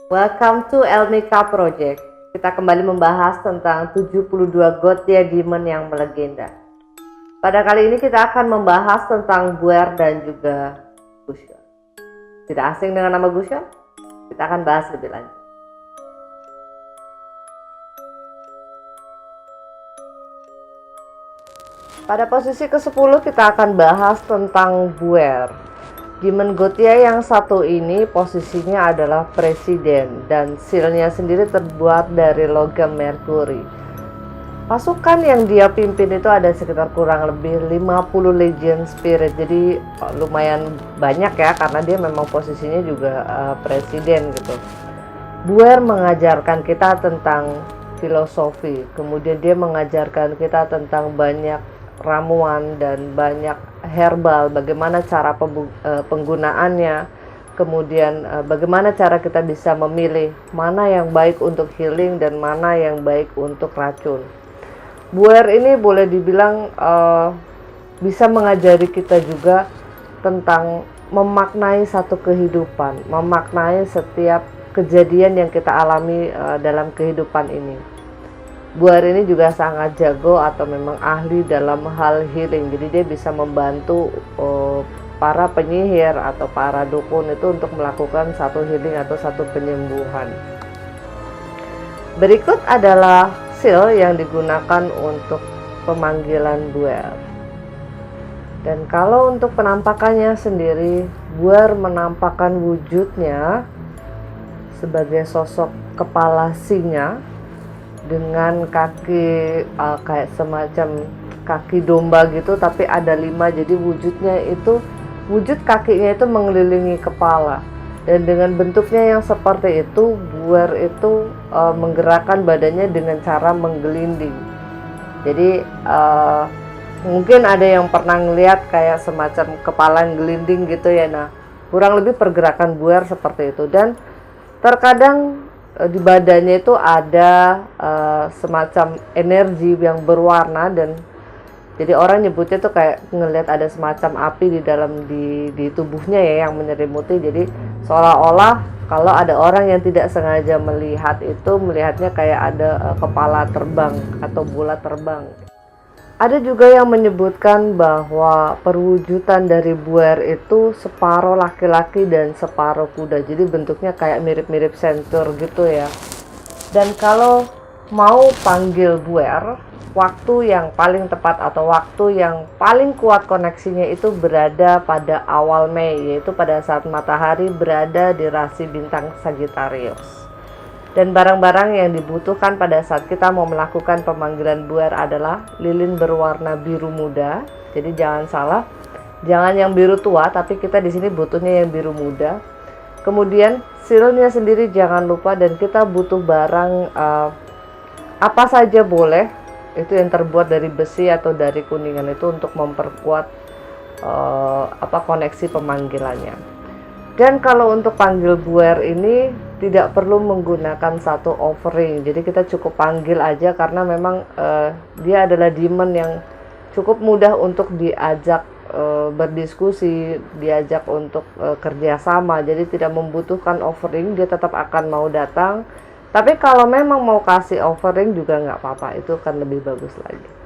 Welcome to Elnika Project. Kita kembali membahas tentang 72 Gothia Demon yang melegenda. Pada kali ini kita akan membahas tentang Buer dan juga Gusion. Tidak asing dengan nama Gusion? Kita akan bahas lebih lanjut. Pada posisi ke-10 kita akan bahas tentang Buer. Demon Gothia yang satu ini posisinya adalah presiden dan sealnya sendiri terbuat dari logam merkuri. Pasukan yang dia pimpin itu ada sekitar kurang lebih 50 Legion Spirit, jadi lumayan banyak ya karena dia memang posisinya juga presiden gitu. Buer mengajarkan kita tentang filosofi, kemudian dia mengajarkan kita tentang banyak ramuan dan banyak herbal, bagaimana cara penggunaannya, kemudian bagaimana cara kita bisa memilih mana yang baik untuk healing dan mana yang baik untuk racun. Buer ini boleh dibilang bisa mengajari kita juga tentang memaknai satu kehidupan, memaknai setiap kejadian yang kita alami dalam kehidupan ini. Buer ini juga sangat jago atau memang ahli dalam hal healing, jadi dia bisa membantu para penyihir atau para dukun itu untuk melakukan satu healing atau satu penyembuhan. Berikut adalah seal yang digunakan untuk pemanggilan Buer. Dan kalau untuk penampakannya sendiri, Buer menampakkan wujudnya sebagai sosok kepala singa dengan kaki kayak semacam kaki domba gitu, tapi ada 5, jadi wujud kakinya itu mengelilingi kepala, dan dengan bentuknya yang seperti itu Buer itu menggerakkan badannya dengan cara menggelinding. Jadi mungkin ada yang pernah ngeliat kayak semacam kepala gelinding gitu ya. Nah, kurang lebih pergerakan Buer seperti itu, dan terkadang di badannya itu ada semacam energi yang berwarna, dan jadi orang nyebutnya tuh kayak ngelihat ada semacam api di dalam di tubuhnya ya yang menyelimuti. Jadi seolah-olah kalau ada orang yang tidak sengaja melihat itu, melihatnya kayak ada kepala terbang atau bola terbang. Ada juga yang menyebutkan bahwa perwujudan dari Buer itu separuh laki-laki dan separuh kuda, jadi bentuknya kayak mirip-mirip centaur gitu ya. Dan kalau mau panggil Buer, waktu yang paling tepat atau waktu yang paling kuat koneksinya itu berada pada awal Mei, yaitu pada saat matahari berada di rasi bintang Sagittarius. Dan barang-barang yang dibutuhkan pada saat kita mau melakukan pemanggilan Buer adalah lilin berwarna biru muda. Jadi jangan salah, jangan yang biru tua, tapi kita di sini butuhnya yang biru muda. Kemudian sealnya sendiri jangan lupa, dan kita butuh barang apa saja boleh, itu yang terbuat dari besi atau dari kuningan itu untuk memperkuat koneksi pemanggilannya. Dan kalau untuk panggil Buer ini tidak perlu menggunakan satu offering, jadi kita cukup panggil aja karena memang dia adalah demon yang cukup mudah untuk diajak berdiskusi, diajak untuk kerjasama, jadi tidak membutuhkan offering, dia tetap akan mau datang. Tapi kalau memang mau kasih offering juga nggak apa-apa, itu akan lebih bagus lagi.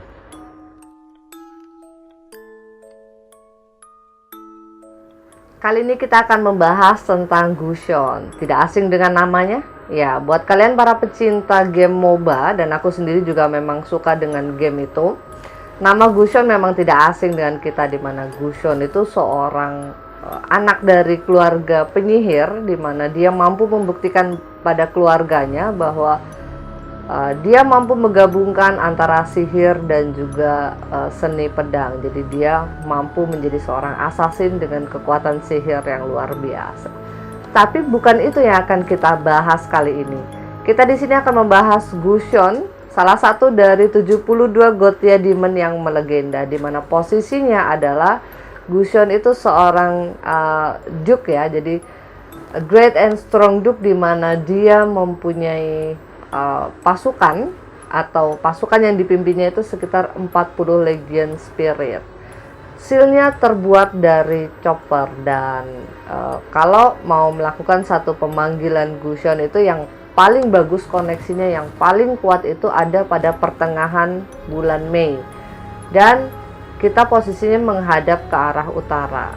Kali ini kita akan membahas tentang Gusion. Tidak asing dengan namanya? Ya, buat kalian para pecinta game MOBA, dan aku sendiri juga memang suka dengan game itu, nama Gusion memang tidak asing dengan kita, di mana Gusion itu seorang anak dari keluarga penyihir, di mana dia mampu membuktikan pada keluarganya bahwa dia mampu menggabungkan antara sihir dan juga seni pedang. Jadi dia mampu menjadi seorang assassin dengan kekuatan sihir yang luar biasa. Tapi bukan itu yang akan kita bahas kali ini. Kita di sini akan membahas Gusion, salah satu dari 72 Gothia Demon yang melegenda, di mana posisinya adalah Gusion itu seorang duke ya. Jadi great and strong duke, di mana dia mempunyai pasukan atau pasukan yang dipimpinnya itu sekitar 40 Legion Spirit. Sealnya terbuat dari chopper dan kalau mau melakukan satu pemanggilan Gusion itu yang paling bagus koneksinya, yang paling kuat itu ada pada pertengahan bulan Mei, dan kita posisinya menghadap ke arah utara.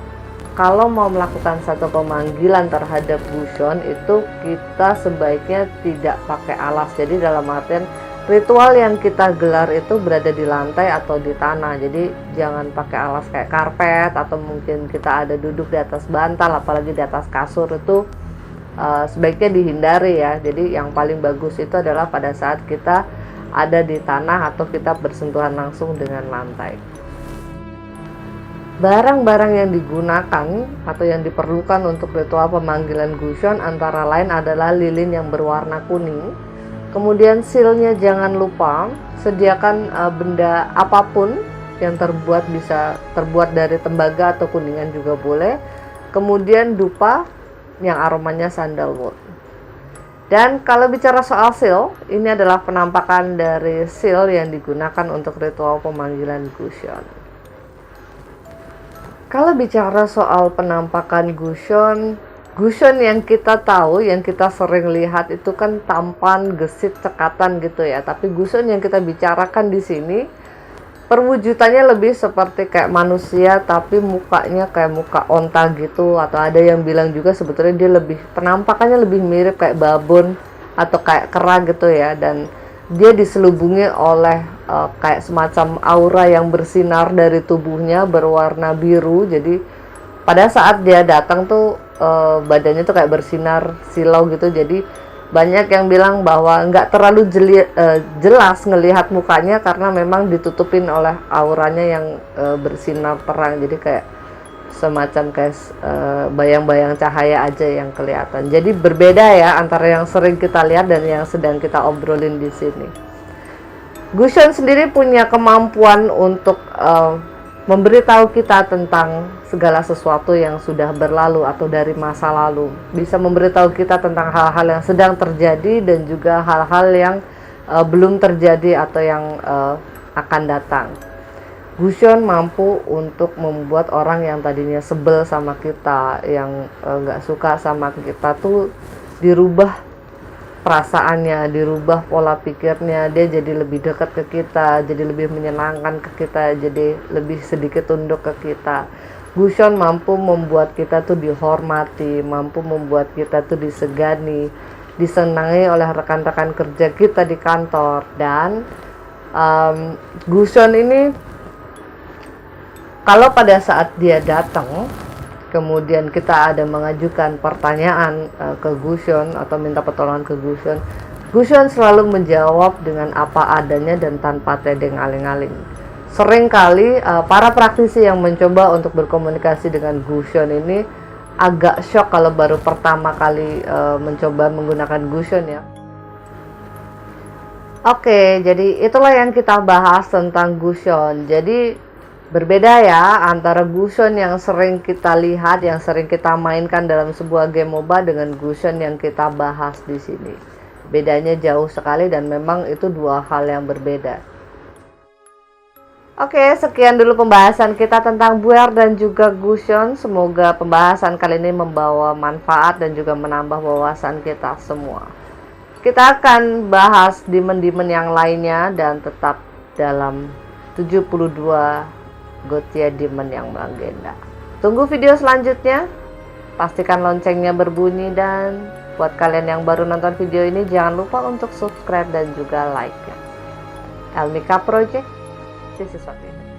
Kalau mau melakukan satu pemanggilan terhadap Gusion itu kita sebaiknya tidak pakai alas. Jadi dalam artian ritual yang kita gelar itu berada di lantai atau di tanah. Jadi jangan pakai alas kayak karpet atau mungkin kita ada duduk di atas bantal, apalagi di atas kasur, itu sebaiknya dihindari ya. Jadi yang paling bagus itu adalah pada saat kita ada di tanah atau kita bersentuhan langsung dengan lantai. Barang-barang yang digunakan atau yang diperlukan untuk ritual pemanggilan Gusion antara lain adalah lilin yang berwarna kuning. Kemudian sealnya jangan lupa sediakan benda apapun yang bisa terbuat dari tembaga atau kuningan juga boleh. Kemudian dupa yang aromanya sandalwood. Dan kalau bicara soal seal, ini adalah penampakan dari seal yang digunakan untuk ritual pemanggilan Gusion. Kalau bicara soal penampakan Gusion yang kita tahu, yang kita sering lihat itu kan tampan, gesit, cekatan gitu ya. Tapi Gusion yang kita bicarakan di sini perwujudannya lebih seperti kayak manusia, tapi mukanya kayak muka onta gitu. Atau ada yang bilang juga sebetulnya dia penampakannya lebih mirip kayak babon atau kayak kera gitu ya. Dan dia diselubungi oleh kayak semacam aura yang bersinar dari tubuhnya berwarna biru. Jadi pada saat dia datang tuh badannya tuh kayak bersinar silau gitu. Jadi banyak yang bilang bahwa nggak terlalu jelas ngelihat mukanya karena memang ditutupin oleh auranya yang bersinar terang. Jadi kayak semacam kayak bayang-bayang cahaya aja yang kelihatan. Jadi berbeda ya antara yang sering kita lihat dan yang sedang kita obrolin di sini. Gusion sendiri punya kemampuan untuk memberitahu kita tentang segala sesuatu yang sudah berlalu atau dari masa lalu. Bisa memberitahu kita tentang hal-hal yang sedang terjadi dan juga hal-hal yang belum terjadi atau yang akan datang. Gusion mampu untuk membuat orang yang tadinya sebel sama kita, yang nggak suka sama kita tuh dirubah perasaannya, dirubah pola pikirnya, dia jadi lebih dekat ke kita, jadi lebih menyenangkan ke kita, jadi lebih sedikit tunduk ke kita. Gusion mampu membuat kita tuh dihormati, mampu membuat kita tuh disegani, disenangi oleh rekan-rekan kerja kita di kantor. Dan Gusion ini kalau pada saat dia datang, kemudian kita ada mengajukan pertanyaan ke Gusion atau minta pertolongan ke Gusion, Gusion selalu menjawab dengan apa adanya dan tanpa tedeng aling-aling. Seringkali para praktisi yang mencoba untuk berkomunikasi dengan Gusion ini agak shock kalau baru pertama kali mencoba menggunakan Gusion ya. Oke, jadi itulah yang kita bahas tentang Gusion. Jadi berbeda ya antara Gusion yang sering kita lihat, yang sering kita mainkan dalam sebuah game MOBA dengan Gusion yang kita bahas di sini. Bedanya jauh sekali dan memang itu dua hal yang berbeda. Oke, sekian dulu pembahasan kita tentang Buer dan juga Gusion. Semoga pembahasan kali ini membawa manfaat dan juga menambah wawasan kita semua. Kita akan bahas demon-demon yang lainnya dan tetap dalam 72 Gothia Demon yang melegenda. Tunggu video selanjutnya. Pastikan loncengnya berbunyi, dan buat kalian yang baru nonton video ini jangan lupa untuk subscribe dan juga like ya. Elmika Project, this is what we do.